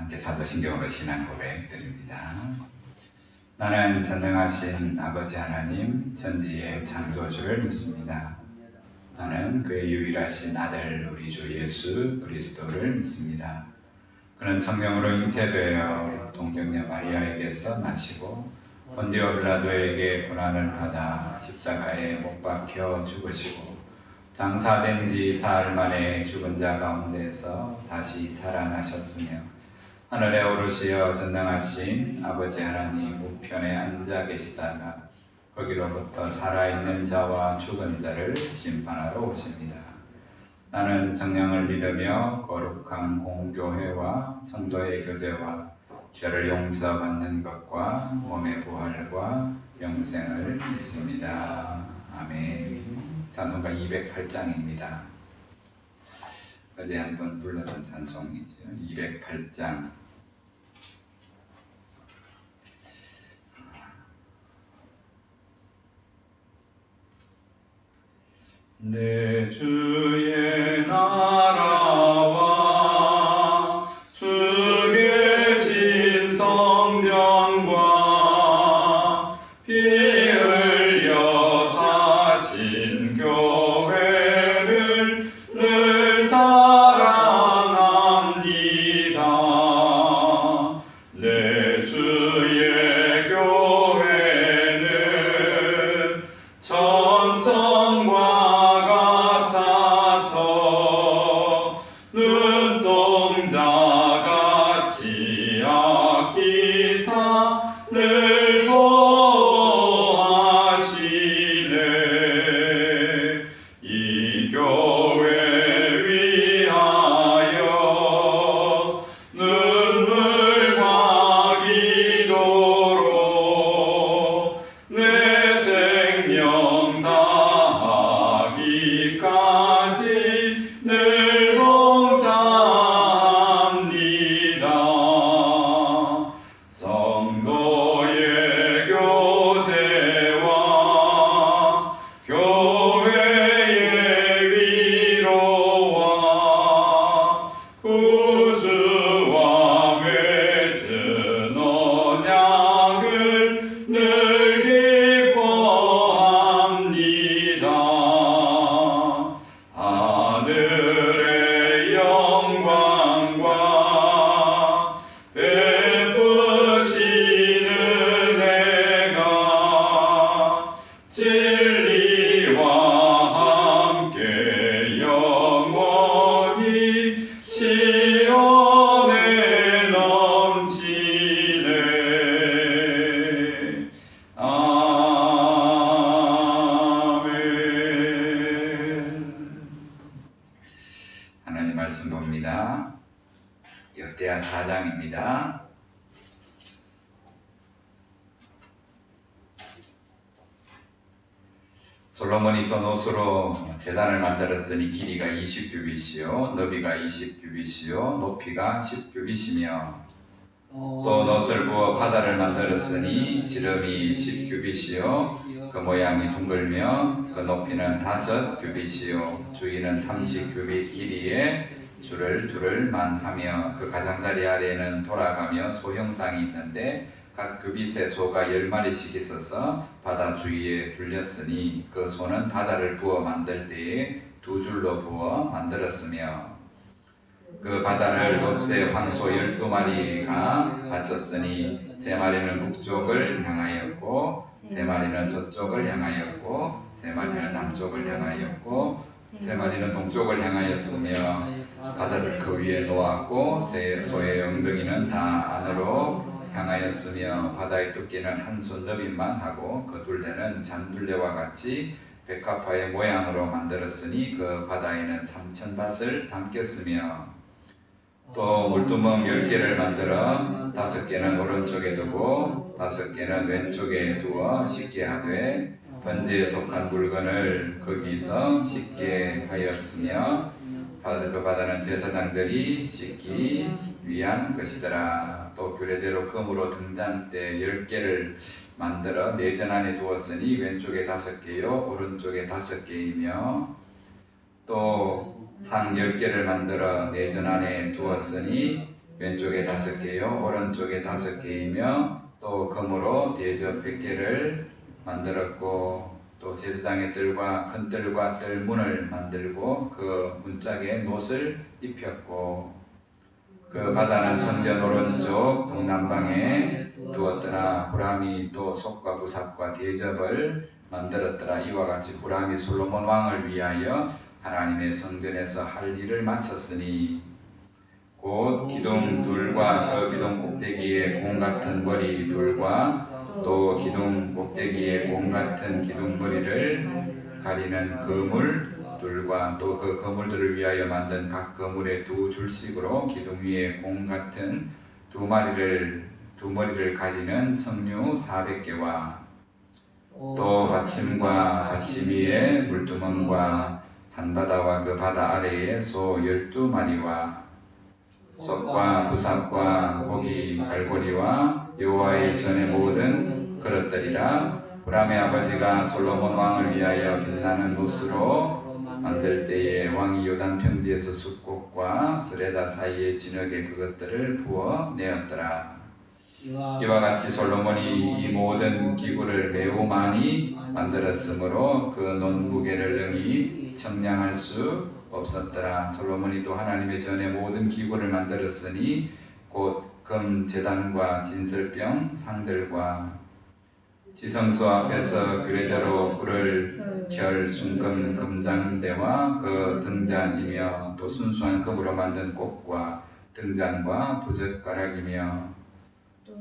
함께 사도신경으로 신앙 고백 드립니다. 나는 전능하신 아버지 하나님 천지의 창조주를 믿습니다. 나는 그의 유일하신 아들 우리 주 예수 그리스도를 믿습니다. 그는 성령으로 잉태되어 동정녀 마리아에게서 나시고 본디오 빌라도에게 고난을 받아 십자가에 못 박혀 죽으시고 장사된 지 사흘 만에 죽은 자 가운데서 다시 살아나셨으며 하늘에 오르시어 전능하신 아버지 하나님 우편에 앉아 계시다가 거기로부터 살아있는 자와 죽은 자를 심판하러 오십니다. 나는 성령을 믿으며 거룩한 공교회와 성도의 교제와 죄를 용서받는 것과 몸의 부활과 영생을 믿습니다. 아멘. 찬송가 208장입니다. 어제 한번 불렀던 찬송이죠. 208장. 내 주의 나라와 주 계신 성전과 피 흘려 사신 교회를 늘 사랑합니다. 내 주의 교회는 천성과 눈동자같이 아끼사 늘 보호하시네. 이 교회 위하여 눈물과 기도로 내 생명 다하기까지 늘 봉사합니다. 성도의 교제와 교회의 위로와 구주와 맺은 언약을 늘 기뻐합니다. 하늘의 영광과 베푸신 은혜가 진리와 함께 영원히 시온에 넘치네. 하나님 말씀 봅니다. 역대하 4장입니다. 솔로몬이 또 노수로 제단을 만들었으니 길이가 20규빗이요 너비가 20규빗이요 높이가 10규빗이며 또 놋을 부어 바다를 만들었으니 지름이 10규빗이요 그 모양이 둥글며 그 높이는 5규빗이요 주위는 30규빗 길이에 줄을 두를만 하며 그 가장자리 아래에는 돌아가며 소형상이 있는데 각 규빗에 소가 10마리씩 있어서 바다 주위에 둘렸으니 그 소는 바다를 부어 만들 때에 2줄로 부어 만들었으며 그 바다를 롯의 황소 12마리가 바쳤으니 3마리는 북쪽을 향하였고 3마리는 서쪽을 향하였고 3마리는 남쪽을 향하였고 3마리는 동쪽을 향하였으며 바다를 그 위에 놓았고 소의 엉덩이는 다 안으로 향하였으며 바다의 두께는 한 손 너비만 하고 그 둘레는 잔둘레와 같이 백합화의 모양으로 만들었으니 그 바다에는 3,000밭을 담겼으며 또 물두멍 10개를 만들어 5개는 오른쪽에 두고 5개는 왼쪽에 두어 씻게 하되 번제에 속한 물건을 거기서 씻게 하였으며 그 바다는 제사장들이 씻기 위한 것이더라. 또 규례대로 금으로 등잔대 10개를 만들어 내전 안에 두었으니 왼쪽에 5개요 오른쪽에 5개이며 또 상 10개를 만들어 내전 안에 두었으니 왼쪽에 5개요, 오른쪽에 5개이며 또 금으로 대접 100개를 만들었고 또 제사장의 뜰과 큰 뜰과 뜰 문을 만들고 그 문짝에 못을 입혔고 그 바다는 성전 오른쪽 동남방에 두었더라. 후람이 또 속과 부삽과 대접을 만들었더라. 이와 같이 후람이 솔로몬 왕을 위하여 하나님의 성전에서 할 일을 마쳤으니 곧 기둥 둘과 그 기둥 꼭대기에 공 같은 머리 둘과 또 기둥 꼭대기에 공 같은 기둥 머리를 가리는 그물 둘과 또 그 그물들을 위하여 만든 각 그물의 2줄씩으로 기둥 위에 공 같은 두 머리를 가리는 석류 400개와 또 받침과 받침 위에 물두멍과 한바다와 그 바다 아래에 소 12마리와 석과 부삽과 고기 갈고리와 여호와의 전의 모든 그릇들이라. 후람의 아버지가 솔로몬 왕을 위하여 빛나는 돛으로 만들 때에 왕이 요단 평지에서 숫꽃과 스레다 사이의 진흙에 그것들을 부어 내었더라. 이와 같이 솔로몬이 이 모든 기구를 매우 많이 만들었으므로 그 논무게를 능히 청량할 수 없었더라. 솔로몬이 또 하나님의 전에 모든 기구를 만들었으니 곧 금 제단과 진설병 상들과 지성소 앞에서 그레대로 불을 켤 순금 금장대와 그 등잔이며 또 순수한 금으로 만든 꽃과 등잔과 부젓가락이며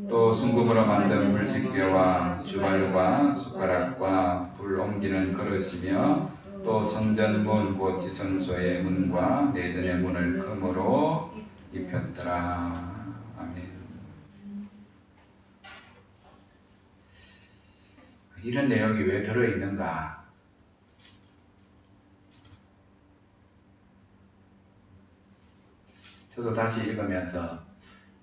또 순금으로 만든 불집게와 주발과 숟가락과 불 옮기는 그릇이며 또 성전문 곧 지성소의 문과 내전의 문을 금으로 입혔더라. 아멘. 이런 내용이 왜 들어있는가? 저도 다시 읽으면서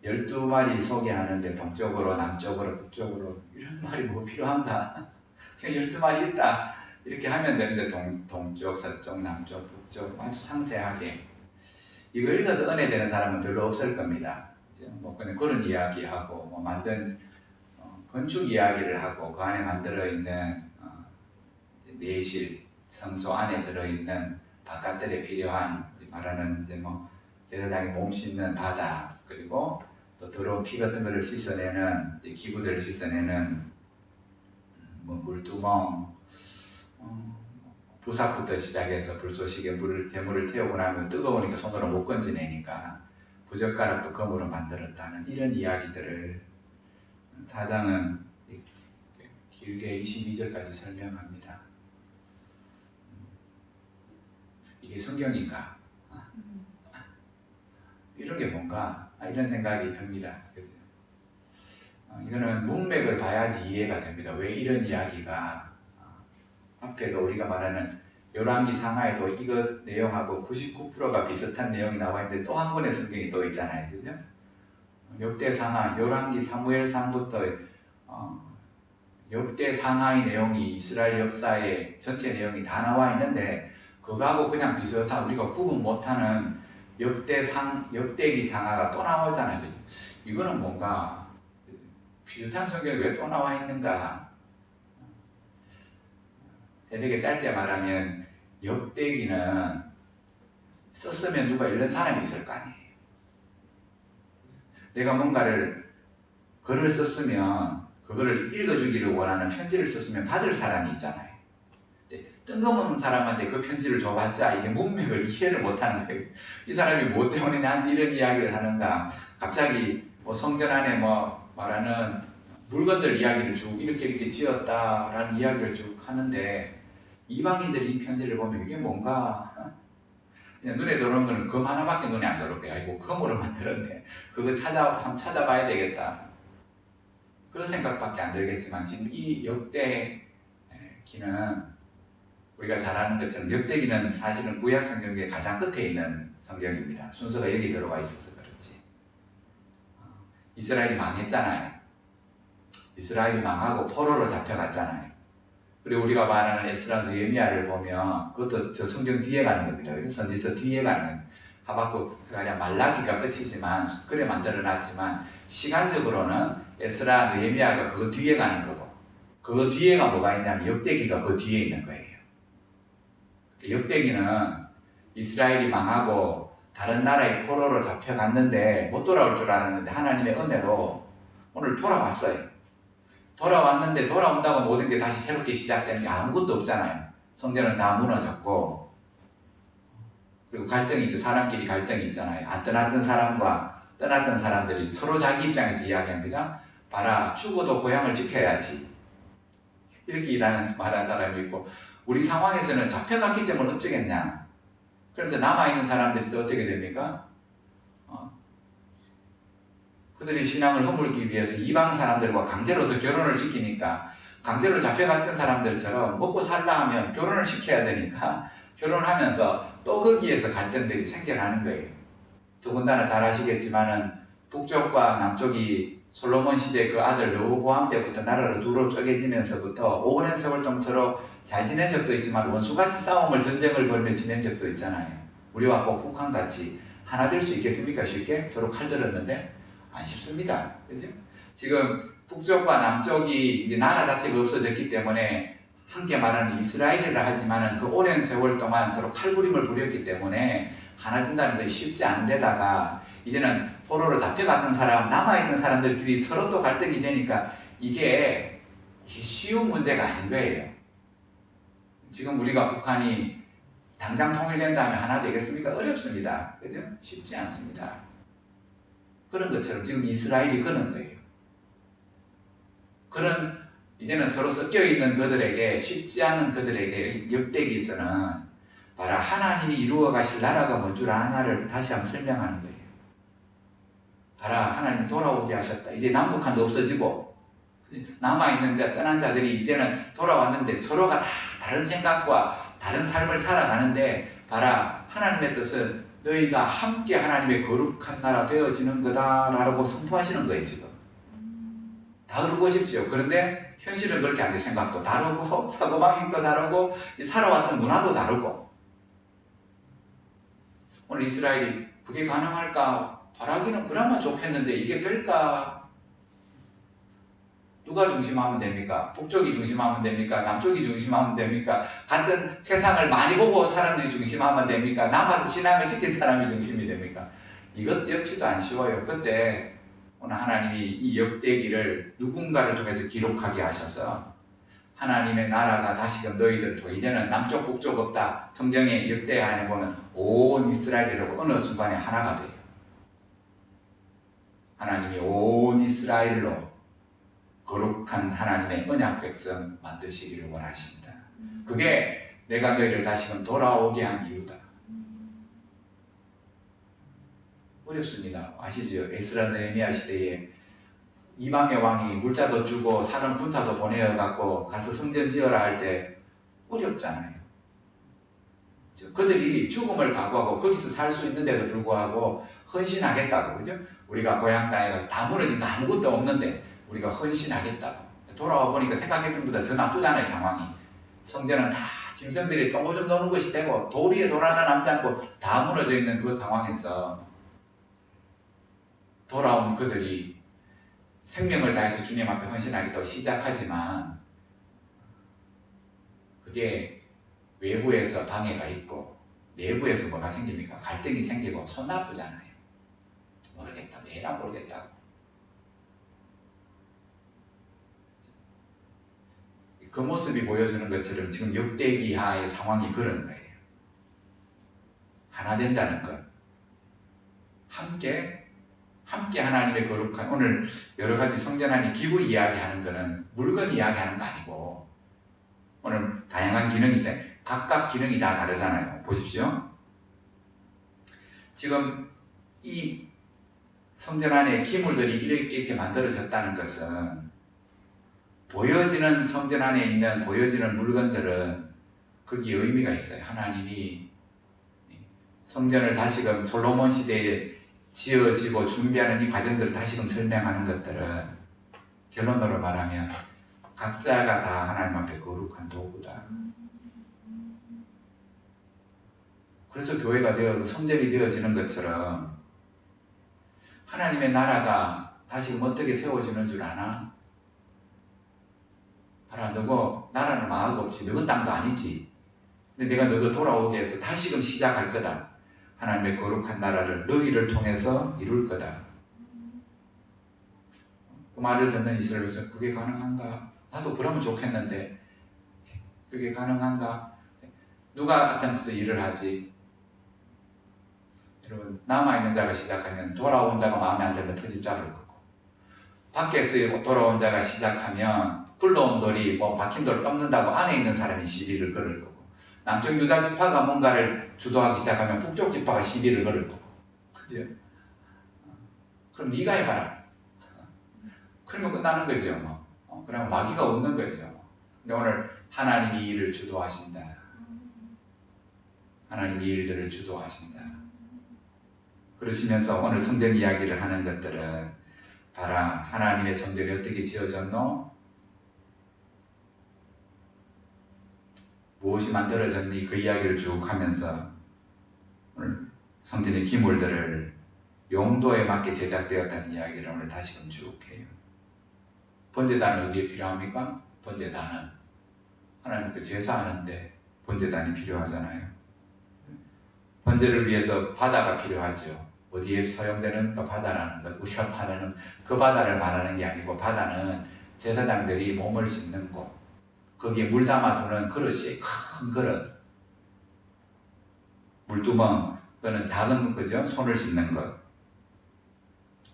12마리 소개하는데 동쪽으로 남쪽으로 북쪽으로 이런 말이 뭐 필요한가? 그냥 12마리 있다 이렇게 하면 되는데 동쪽 서쪽 남쪽 북쪽 아주 상세하게 이거 읽어서 은혜 되는 사람은 별로 없을 겁니다. 뭐 그런 이야기하고 뭐 만든 건축 이야기를 하고 그 안에 만들어 있는 내실 성소 안에 들어 있는 바깥들에 필요한 말하는 이제 뭐 제사장이 몸 씻는 바다 그리고 또 더러운 피 같은 것을 씻어내는 기구들을 씻어내는 뭐 물두멍 부삽부터 시작해서 불쏘시개 재물을 태우고 나면 뜨거우니까 손으로 못 건지내니까 부젓가락도 금으로 만들었다는 이런 이야기들을 4장은 길게 22절까지 설명합니다. 이게 성경인가? 이런 게 뭔가? 이런 생각이 듭니다. 이거는 문맥을 봐야지 이해가 됩니다. 왜 이런 이야기가 앞에도 우리가 말하는 열왕기 상하에도 이것 내용하고 99%가 비슷한 내용이 나와 있는데 또 한 권의 성경이 또 있잖아요. 그죠? 역대 상하, 열왕기 사무엘상부터 역대 상하의 내용이 이스라엘 역사의 전체 내용이 다 나와 있는데 그거하고 그냥 비슷한 우리가 구분 못하는 역대기 상하가 또 나오잖아요. 그죠? 이거는 뭔가 비슷한 성경이 왜 또 나와 있는가? 새벽에 짧게 말하면 역대기는 썼으면 누가 읽는 사람이 있을 거 아니에요. 내가 뭔가를 글을 썼으면 그거를 읽어주기를 원하는 편지를 썼으면 받을 사람이 있잖아요. 뜬금없는 사람한테 그 편지를 줘봤자 이게 문맥을 이해를 못하는 거예요. 이 사람이 뭐 때문에 나한테 이런 이야기를 하는가? 갑자기 뭐 성전 안에 뭐 말하는 물건들 이야기를 쭉 이렇게 지었다라는 이야기를 쭉 하는데 이방인들이 이 편지를 보면 이게 뭔가 그냥 눈에 들어오는 거는 금 하나밖에 눈에 안 들어올 거야. 아이고 금으로 만들었네. 그거 한번 찾아봐야 되겠다. 그 생각밖에 안 들겠지만 지금 이 역대기는 우리가 잘 아는 것처럼 역대기는 사실은 구약 성경의 가장 끝에 있는 성경입니다. 순서가 여기 들어가 있어서 그렇지. 이스라엘이 망했잖아요. 이스라엘이 망하고 포로로 잡혀갔잖아요. 그리고 우리가 말하는 에스라 느헤미야를 보면 그것도 저 성경 뒤에 가는 겁니다. 선지서 뒤에 가는 하박국이 아니라 말라기가 끝이지만 그래 만들어놨지만 시간적으로는 에스라 느헤미야가 그 뒤에 가는 거고 그 뒤에가 뭐가 있냐면 역대기가 그 뒤에 있는 거예요. 역대기는 이스라엘이 망하고 다른 나라의 포로로 잡혀갔는데 못 돌아올 줄 알았는데 하나님의 은혜로 오늘 돌아왔어요. 돌아왔는데 돌아온다고 모든 게 다시 새롭게 시작되는 게 아무것도 없잖아요. 성전은 다 무너졌고 그리고 갈등이 있죠. 사람끼리 갈등이 있잖아요. 안 떠났던 사람과 떠났던 사람들이 서로 자기 입장에서 이야기합니다. 봐라, 죽어도 고향을 지켜야지. 이렇게 말하는 사람이 있고 우리 상황에서는 잡혀갔기 때문에 어쩌겠냐. 그런데 남아있는 사람들이 또 어떻게 됩니까? 그들이 신앙을 허물기 위해서 이방 사람들과 강제로 더 결혼을 시키니까 강제로 잡혀갔던 사람들처럼 먹고 살라 하면 결혼을 시켜야 되니까 결혼하면서 또 거기에서 갈등들이 생겨나는 거예요. 더군다나 잘 아시겠지만은 북쪽과 남쪽이 솔로몬 시대 그 아들 르호보암 때부터 나라로 두로 쪼개지면서부터 오랜 세월 동안 서로 잘 지낸 적도 있지만 원수같이 싸움을 전쟁을 벌며 지낸 적도 있잖아요. 우리와 꼭 북한같이 하나 될 수 있겠습니까? 쉽게? 서로 칼 들었는데 안 쉽습니다. 그죠? 지금 북쪽과 남쪽이 이제 나라 자체가 없어졌기 때문에 함께 말하는 이스라엘이라 하지만은 그 오랜 세월 동안 서로 칼부림을 부렸기 때문에 하나 된다는 것이 쉽지 않은 데다가 이제는 포로로 잡혀갔던 사람, 남아있는 사람들끼리 서로 또 갈등이 되니까 이게 쉬운 문제가 아닌 거예요. 지금 우리가 북한이 당장 통일된다면 하나 되겠습니까? 어렵습니다. 그죠? 쉽지 않습니다. 그런 것처럼 지금 이스라엘이 그런 거예요. 그런 이제는 서로 섞여 있는 그들에게 쉽지 않은 그들에게 역대기에서는 바로 하나님이 이루어 가실 나라가 뭔 줄 아나를 다시 한번 설명하는 거예요. 바로 하나님이 돌아오게 하셨다. 이제 남북한도 없어지고 남아있는 자, 떠난 자들이 이제는 돌아왔는데 서로가 다 다른 생각과 다른 삶을 살아가는데 바로 하나님의 뜻은 너희가 함께 하나님의 거룩한 나라 되어지는 거다라고 선포하시는 거예요. 지금 다르고 싶지요. 그런데 현실은 그렇게 안 돼. 생각도 다르고 사고방식도 다르고 살아왔던 문화도 다르고 오늘 이스라엘이 그게 가능할까? 바라기는 그나마 좋겠는데 이게 될까? 누가 중심하면 됩니까? 북쪽이 중심하면 됩니까? 남쪽이 중심하면 됩니까? 같은 세상을 많이 보고 온 사람들이 중심하면 됩니까? 남아서 신앙을 지킨 사람이 중심이 됩니까? 이것 역시도 안 쉬워요. 그때 오늘 하나님이 이 역대기를 누군가를 통해서 기록하게 하셔서 하나님의 나라가 다시금 너희들을 통해 이제는 남쪽 북쪽 없다. 성경의 역대하에 보면 온 이스라엘이라고 어느 순간에 하나가 돼요. 하나님이 온 이스라엘로 거룩한 하나님의 언약 백성 만드시기를 원하십니다. 그게 내가 너희를 다시금 돌아오게 한 이유다. 어렵습니다. 아시죠? 에스라 느헤미야 시대에 이방의 왕이 물자도 주고 사람 군사도 보내어갖고 가서 성전 지어라 할 때 어렵잖아요. 그들이 죽음을 각오하고 거기서 살 수 있는데도 불구하고 헌신하겠다고, 그죠? 우리가 고향 땅에 가서 다 무너진 거 아무것도 없는데 우리가 헌신하겠다고. 돌아와 보니까 생각했던 것보다 더 나쁘잖아요, 상황이. 성전은 다 짐승들이 똥오줌 노는 것이 되고 돌 위에 돌 하나 남지 않고 다 무너져 있는 그 상황에서 돌아온 그들이 생명을 다해서 주님 앞에 헌신하겠다고 시작하지만 그게 외부에서 방해가 있고 내부에서 뭐가 생깁니까? 갈등이 생기고 손 나쁘잖아요. 모르겠다, 왜 해라 모르겠다고. 그 모습이 보여주는 것처럼 지금 역대기하의 상황이 그런 거예요. 하나 된다는 것. 함께 하나님의 거룩한, 오늘 여러 가지 성전 안에 기부 이야기하는 거는 물건 이야기하는 거 아니고 오늘 다양한 기능이 있잖아요. 각각 기능이 다 다르잖아요. 보십시오. 지금 이 성전 안에 기물들이 이렇게 만들어졌다는 것은 보여지는 성전 안에 있는 보여지는 물건들은 거기에 의미가 있어요. 하나님이 성전을 다시금 솔로몬 시대에 지어지고 준비하는 이 과정들을 다시금 설명하는 것들은 결론으로 말하면 각자가 다 하나님 앞에 거룩한 도구다. 그래서 교회가 되어 성전이 되어지는 것처럼 하나님의 나라가 다시금 어떻게 세워지는 줄 아나? 봐라, 너거 나라는 마음 없지. 너거 땅도 아니지. 근데 내가 너거 돌아오게 해서 다시금 시작할 거다. 하나님의 거룩한 나라를 너희를 통해서 이룰 거다. 그 말을 듣는 이스라엘 백성, 그게 가능한가? 나도 그러면 좋겠는데 그게 가능한가? 누가 앞장서서 일을 하지? 여러분, 남아있는 자가 시작하면 돌아온 자가 마음에 안 들면 터집 자를 거고, 밖에서 돌아온 자가 시작하면 굴러온 돌이 박힌 돌 꺾는다고 안에 있는 사람이 시비를 걸을 거고, 남쪽 유다 지파가 뭔가를 주도하기 시작하면 북쪽 지파가 시비를 걸을 거고, 그죠? 그럼 네가 해봐라. 그러면 끝나는 거죠. 그러면 마귀가 웃는 거죠. 근데 오늘 하나님이 이 일을 주도하신다. 하나님이 이 일들을 주도하신다. 그러시면서 오늘 성전 이야기를 하는 것들은, 봐라, 하나님의 성전이 어떻게 지어졌노? 무엇이 만들어졌니? 그 이야기를 쭉 하면서 오늘 성전의 기물들을 용도에 맞게 제작되었다는 이야기를 오늘 다시금 쭉 해요. 번제단은 어디에 필요합니까? 번제단은 하나님께 제사하는데 번제단이 필요하잖아요. 번제를 위해서 바다가 필요하죠. 어디에 사용되는 그 바다라는 것, 우리가 말하는 그 바다를 말하는 게 아니고, 바다는 제사장들이 몸을 씻는 곳, 거기에 물 담아두는 그릇이 큰 그릇, 물두멍, 그거는 작은 거죠. 손을 씻는 것.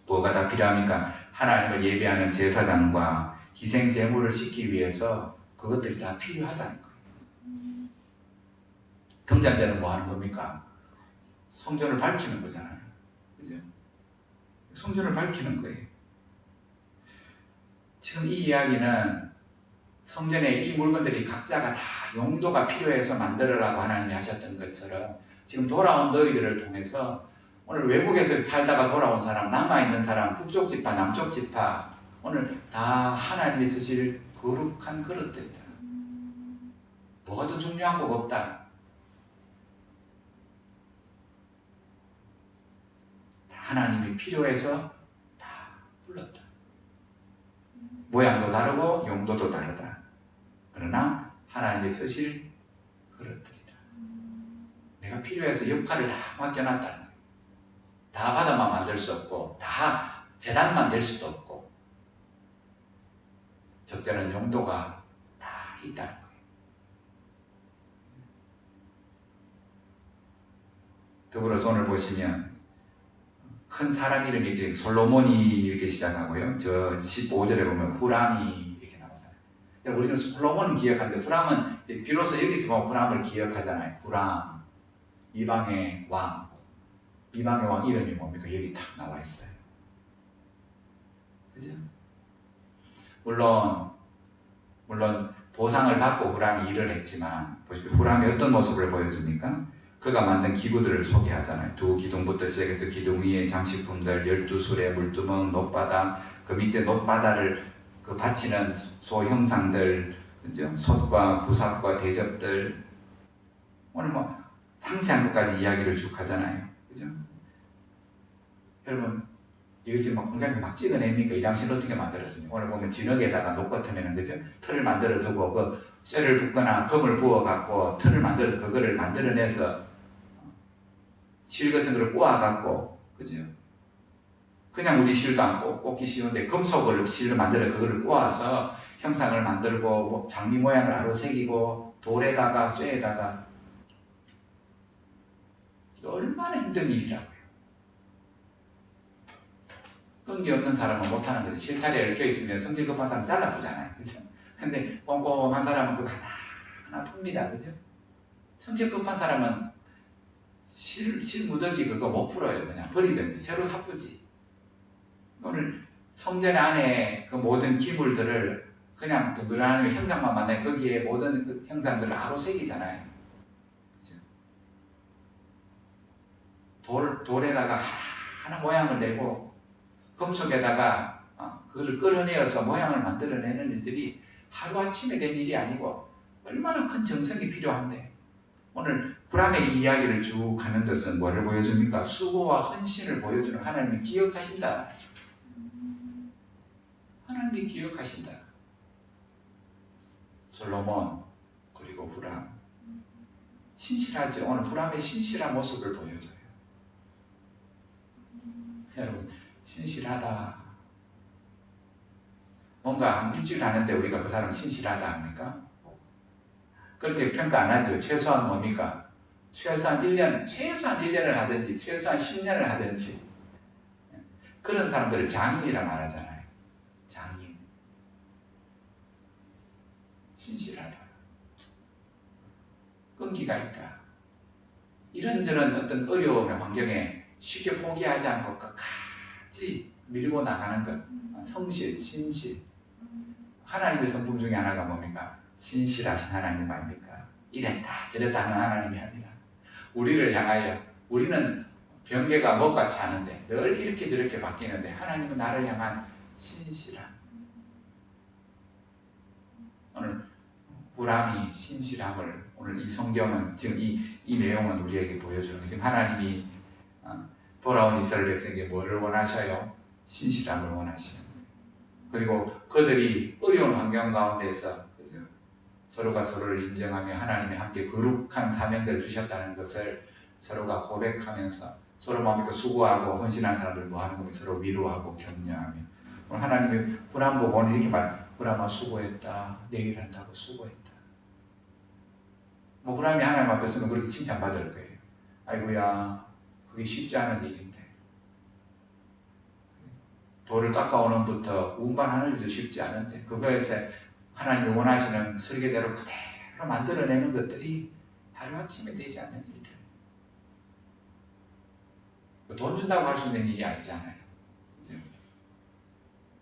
뭐가 다 필요합니까? 하나님을 예배하는 제사장과 희생 제물을 싣기 위해서 그것들이 다 필요하다는 거예요. 등잔대는 뭐 하는 겁니까? 성전을 밝히는 거잖아요. 그죠? 성전을 밝히는 거예요. 지금 이 이야기는 성전에 이 물건들이 각자가 다 용도가 필요해서 만들으라고 하나님이 하셨던 것처럼, 지금 돌아온 너희들을 통해서 오늘 외국에서 살다가 돌아온 사람, 남아있는 사람, 북쪽 지파, 남쪽 지파, 오늘 다 하나님이 쓰실 거룩한 그릇들이다. 뭐가 더 중요한 거 없다. 하나님이 필요해서 다 불렀다. 모양도 다르고 용도도 다르다. 그러나 하나님이 쓰실 그릇들이다. 내가 필요해서 역할을 다 맡겨놨다는 거예요. 다 바다만 만들 수 없고, 다 재단만 될 수도 없고, 적절한 용도가 다 있다는 거예요. 더불어서 오늘 보시면 큰 사람 이름이 이렇게 솔로몬이 이렇게 시작하고요. 저 15절에 보면 후람이 이렇게 나오잖아요. 우리는 솔로몬은 기억하는데, 후람은 비로소 여기서 보면 후람을 기억하잖아요. 후람, 이방의 왕. 이방의 왕 이름이 뭡니까? 여기 딱 나와 있어요. 그죠? 물론 보상을 받고 후람이 일을 했지만, 후람이 어떤 모습을 보여줍니까? 그가 만든 기구들을 소개하잖아요. 두 기둥부터 시작해서 기둥 위에 장식품들, 12수레, 물두멍, 놋바다, 그 밑에 놋바다를 그 받치는 소형상들, 그죠? 솥과 부삽과 대접들, 오늘 상세한 것까지 이야기를 쭉 하잖아요. 그죠? 여러분, 이거 지금 공장에서 막 찍어냅니까? 이 당시는 어떻게 만들었습니까? 오늘 보면 진흙에다가 녹 같으면, 그죠? 틀을 만들어 두고 그 쇠를 붓거나 금을 부어갖고 틀을 만들어서 그거를 만들어내서 실 같은 거를 꼬아갖고, 그죠? 그냥 우리 실도 안 꽂기 쉬운데 금속을 실로 만들어 그거를 꼬아서 형상을 만들고, 장미 모양을 아로새기고, 돌에다가 쇠에다가, 이거 얼마나 힘든 일이라고요. 끈기 없는 사람은 못하는 거죠. 실타래에 얽혀 있으면 성질 급한 사람 잘라보잖아요. 그죠? 근데 꼼꼼한 사람은 그거 하나 풉니다. 그죠? 성질 급한 사람은 실 무더기 그거 못 풀어요. 그냥 버리든지 새로 사쁘지. 오늘 성전 안에 그 모든 기물들을 그냥 그 하나님의 형상만 만나요. 거기에 모든 그 형상들을 아로새기잖아요. 그죠? 돌에다가 하나 모양을 내고, 금속에다가 그거를 끌어내어서 모양을 만들어내는 일들이 하루아침에 된 일이 아니고 얼마나 큰 정성이 필요한데, 오늘 후람의 이야기를 쭉 하는 것은 뭐를 보여줍니까? 수고와 헌신을 보여주는 하나님이 기억하신다. 하나님이 기억하신다. 솔로몬 그리고 후람 신실하죠. 오늘 후람의 신실한 모습을 보여줘요. 여러분 신실하다. 뭔가 한 일주일 하는데 우리가 그 사람 신실하다 합니까? 그렇게 평가 안 하죠. 최소한 뭡니까? 최소한 1년을 하든지 최소한 10년을 하든지 그런 사람들을 장인이라 말하잖아요. 장인. 신실하다. 끈기가 있다. 이런저런 어떤 어려움의 환경에 쉽게 포기하지 않고 끝까지 밀고 나가는 것. 성실, 신실. 하나님의 성품 중에 하나가 뭡니까? 신실하신 하나님 아닙니까? 이랬다 저랬다 하는 하나님이 아니라 우리를 향하여 우리는 변개가 뭐같이 하는데 늘 이렇게 저렇게 바뀌는데 하나님은 나를 향한 신실함. 오늘 후람이 신실함을 오늘 이 성경은 지금 이 내용은 우리에게 보여주는 거예요. 지금 하나님이 돌아온 이스라엘 백성에게 뭐를 원하셔요? 신실함을 원하시는 거예요. 그리고 그들이 어려운 환경 가운데서 서로가 서로를 인정하며 하나님이 함께 거룩한 사명들을 주셨다는 것을 서로가 고백하면서 서로 마음껏 수고하고 헌신한 사람들 뭐 하는 겁니까? 서로 위로하고 격려하며 오늘 하나님이 후람 보고 오늘 이렇게 말 후람아 수고했다. 내일 한다고 수고했다. 뭐 후람이 하나님 앞에 서면 그렇게 칭찬받을 거예요. 아이고야 그게 쉽지 않은 일인데 돌을 깎아오는부터 운반하는 일도 쉽지 않은데 그거에서 하나님이 원하시는 설계대로 그대로 만들어내는 것들이 하루아침에 되지 않는 일들. 돈 준다고 할 수 있는 일이 아니잖아요.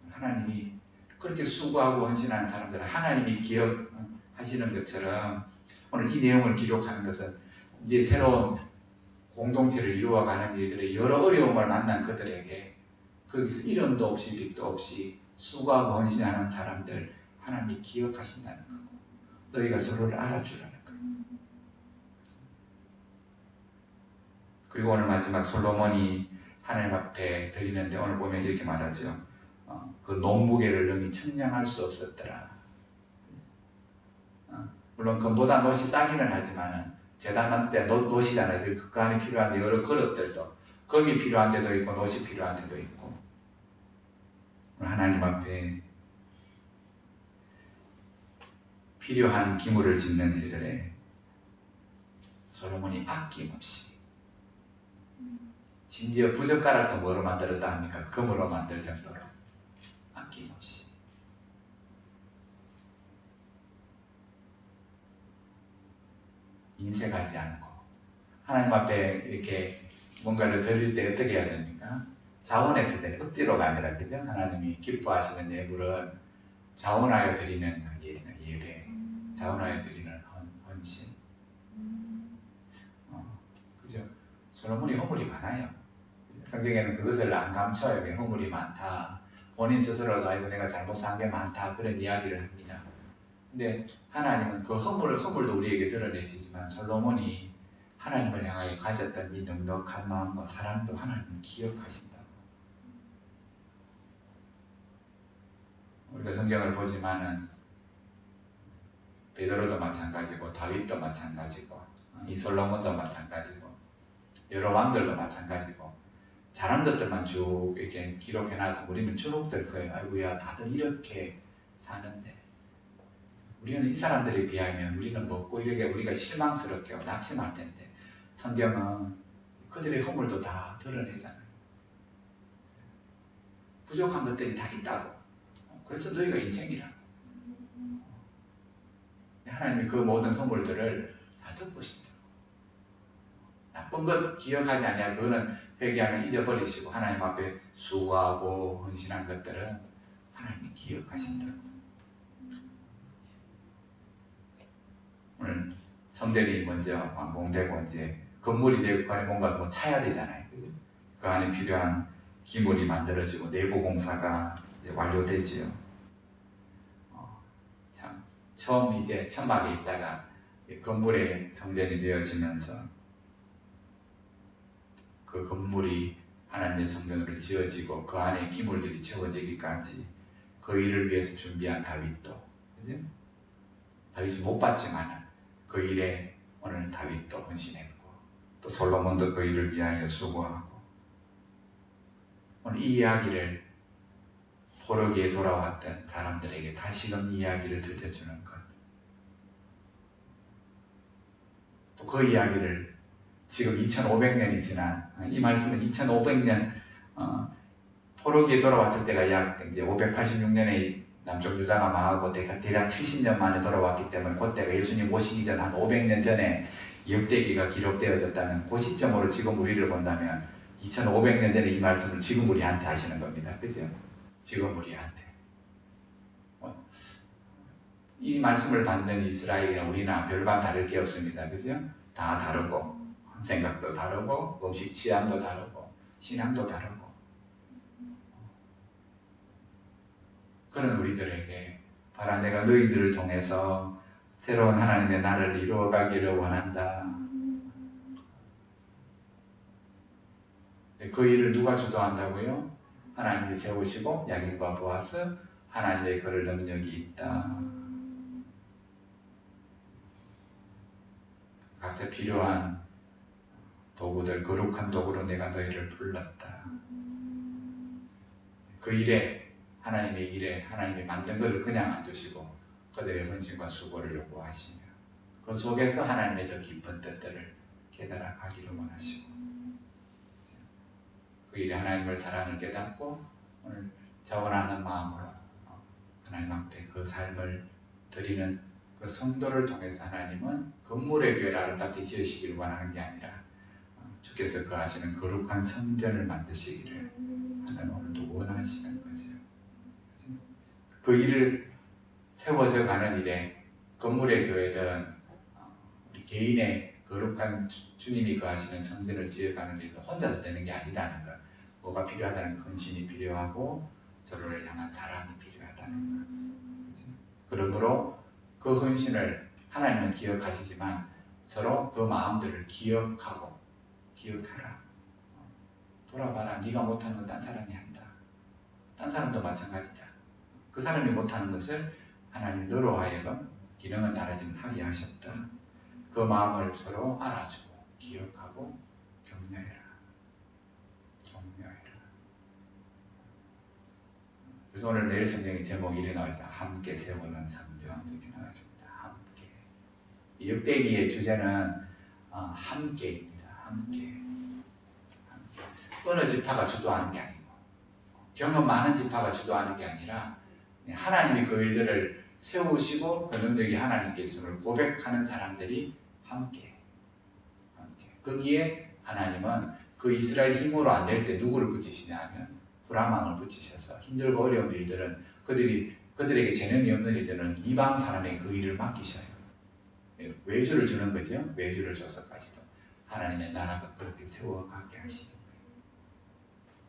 하나님이 그렇게 수고하고 헌신하는 사람들은 하나님이 기억하시는 것처럼 오늘 이 내용을 기록하는 것은 이제 새로운 공동체를 이루어가는 일들의 여러 어려움을 만난 그들에게 거기서 이름도 없이 빛도 없이 수고하고 헌신하는 사람들 하나님이 기억하신다는 거고 너희가 서로를 알아주라는 거예요. 그리고 오늘 마지막 솔로몬이 하나님 앞에 드리는데 오늘 보면 이렇게 말하죠. 그 농무게를 능히 측량할 수 없었더라. 물론 금보다 놋이 싸기는 하지만은 제단 만들 때 놋이잖아요. 그 안에 필요한 여러 그릇들도 금이 필요한 데도 있고 놋이 필요한 데도 있고 하나님 앞에 필요한 기물을 짓는 일들에 솔로몬이 아낌없이 심지어 부젓가락도 뭐로 만들었다 합니까? 금으로 만들 정도로 아낌없이 인색하지 않고 하나님 앞에 이렇게 뭔가를 드릴 때 어떻게 해야 됩니까? 자원했을 때 억지로가 아니라 그죠? 하나님이 기뻐하시는 예물은 자원하여 드리는 예배, 자원하여 드리는 헌신. 그죠? 솔로몬이 허물이 많아요. 성경에는 그것을 안 감춰요. 왜 허물이 많다. 본인 스스로도 아이고 내가 잘못 산 게 많다. 그런 이야기를 합니다. 근데 하나님은 그 허물도 우리에게 드러내시지만 솔로몬이 하나님을 향하여 가졌던 이 넉넉한 마음과 사랑도 하나님은 기억하신다고. 우리가 성경을 보지만은 베드로도 마찬가지고 다윗도 마찬가지고 이 솔로몬도 마찬가지고 여러 왕들도 마찬가지고 잘한 것들만 쭉 이렇게 기록해놔서 우리는 주눅들 거예요. 아이고야 다들 이렇게 사는데 우리는 이 사람들에 비하면 우리는 먹고 이렇게 우리가 실망스럽게 낙심할 텐데 성경은 그들의 허물도 다 드러내잖아요. 부족한 것들이 다 있다고. 그래서 너희가 인생이라고. 하나님이 그 모든 허물들을 다 덮으신다고. 나쁜 것 기억하지 않냐 그거는 회개하면 잊어버리시고 하나님 앞에 수고하고 헌신한 것들은 하나님이 기억하신다고. 오늘 성전이 먼저 완공되고 이제 건물이 되고 그 안에 뭔가 뭐 차야 되잖아요. 그죠? 그 안에 필요한 기물이 만들어지고 내부 공사가 이제 완료되지요. 참 처음 이제 천막에 있다가 건물의 성전이 되어지면서 그 건물이 하나님의 성전으로 지어지고 그 안에 기물들이 채워지기까지 그 일을 위해서 준비한 다윗도, 그죠? 다윗이 못 봤지만 그 일에 오늘 다윗도 헌신했고 또 솔로몬도 그 일을 위하여 수고하고, 오늘 이 이야기를 포로기에 돌아왔던 사람들에게 다시금 이야기를 들려주는 것, 또 그 이야기를 지금 2500년이 지난, 이 말씀은 2500년 포로기에 돌아왔을 때가 약 이제 586년에 남쪽 유다가 망하고 대략 70년 만에 돌아왔기 때문에 그때가 예수님 오시기 전 한 500년 전에 역대기가 기록되어졌다면 그 시점으로 지금 우리를 본다면 2500년 전에 이 말씀을 지금 우리한테 하시는 겁니다. 그죠? 지금 우리한테. 이 말씀을 받는 이스라엘이나 우리나 별반 다를 게 없습니다. 그죠? 다 다르고 생각도 다르고 음식 취향도 다르고 신앙도 다르고, 그런 우리들에게 바라 내가 너희들을 통해서 새로운 하나님의 나라를 이루어가기를 원한다. 그 일을 누가 주도한다고요? 하나님이 세우시고 야긴과 보아스 하나님의 그럴 능력이 있다. 각자 필요한 도구들, 거룩한 도구로 내가 너희를 불렀다. 그 일에, 하나님의 일에 하나님이 만든 것을 그냥 안 두시고 그들의 헌신과 수고를 요구하시며 그 속에서 하나님의 더 깊은 뜻들을 깨달아 가기를 원하시고, 그 일에 하나님을 사랑을 깨닫고 오늘 자원하는 마음으로 하나님 앞에 그 삶을 드리는 그 성도를 통해서 하나님은 건물의 교회를 아름답게 지으시기를 원하는 게 아니라 주께서 거하시는 거룩한 성전을 만드시기를 하나님 오늘도 원하시는 거죠. 그 일을 세워져 가는 일에 건물의 교회든 우리 개인의 거룩한 주님이 거하시는 성전을 지어가는 일은 혼자서 되는 게 아니라는 것, 뭐가 필요하다는 헌신이 필요하고 서로를 향한 사랑이 필요하다는 것. 그러므로 그 헌신을 하나님은 기억하시지만 서로 그 마음들을 기억하고, 기억하라. 돌아봐라. 네가 못하는 건 딴 사람이 한다. 딴 사람도 마찬가지다. 그 사람이 못하는 것을 하나님 너로 하여금 기능은 다르지만 하게 하셨다. 그 마음을 서로 알아주고 기억하고 격려해라. 격려해라. 그래서 오늘 내일 성경의 제목이 이렇게 나와있어요. 함께 세우는 성전, 이렇게 나와있습니다. 함께. 역대기의 주제는 함께입니다. 함께. 어느 지파가 주도하는 게 아니고 경험 많은 지파가 주도하는 게 아니라 하나님이 그 일들을 세우시고 그 능력이 하나님께 있음을 고백하는 사람들이 함께. 거기에 하나님은 그 이스라엘 힘으로 안 될 때 누구를 붙이시냐 하면 브라망을 붙이셔서 힘들고 어려운 일들은 그들에게 재능이 없는 일들은 이방 사람에게 그 일을 맡기셔요. 외주를 주는 거죠. 외주를 줘서까지도 하나님의 나라가 그렇게 세워가게 하시는 거예요.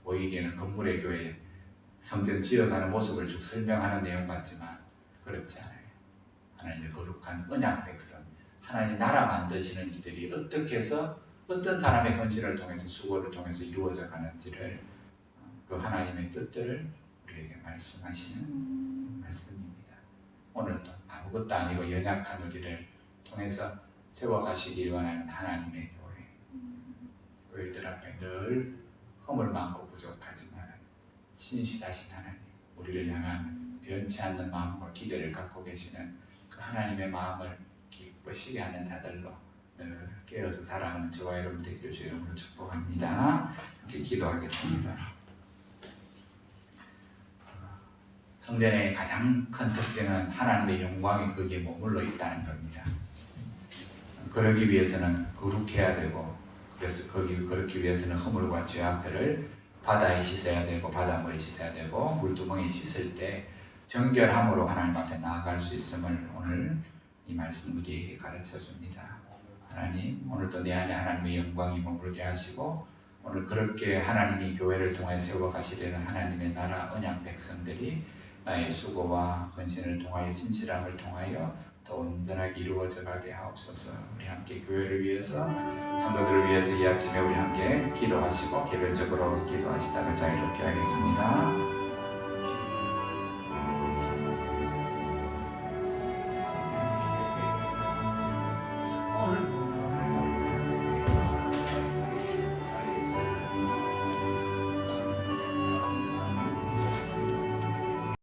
보이기에는 건물의 교회 성전 지어가는 모습을 쭉 설명하는 내용 같지만 그렇지 않아요. 하나님의 거룩한 언약 백성, 하나님 나라 만드시는 이들이 어떻게 해서 어떤 사람의 헌신을 통해서 수고를 통해서 이루어져 가는지를 그 하나님의 뜻들을 우리에게 말씀하시는 말씀입니다. 오늘도 아무것도 아니고 연약한 우리를 통해서 세워가시기 원하는 하나님의 교회, 그 일들 앞에 늘 허물 많고 부족하지만 신실하신 하나님, 우리를 향한 변치 않는 마음과 기대를 갖고 계시는 그 하나님의 마음을 기쁘시게 하는 자들로 늘 깨어서 살아가는 저와 여러분 되기를 주의 이름으로 축복합니다. 이렇게 기도하겠습니다. 성전의 가장 큰 특징은 하나님의 영광이 거기에 머물러 있다는 겁니다. 그러기 위해서는 거룩해야 되고, 그래서 그렇기 위해서는 허물과 죄악들을 바다에 씻어야 되고, 바닷물에 씻어야 되고, 물두멍에 씻을 때 정결함으로 하나님 앞에 나아갈 수 있음을 오늘 이 말씀 우리에게 가르쳐 줍니다. 하나님, 오늘도 내 안에 하나님의 영광이 머물게 하시고, 오늘 그렇게 하나님이 교회를 통해 세워가시려는 하나님의 나라 언약 백성들이 나의 수고와 헌신을 통하여 진실함을 통하여 더 온전하게 이루어져 가게 하옵소서. 우리 함께 교회를 위해서, 성도들을 위해서 이 아침에 우리 함께 기도하시고 개별적으로 기도하시다가 자유롭게 하겠습니다.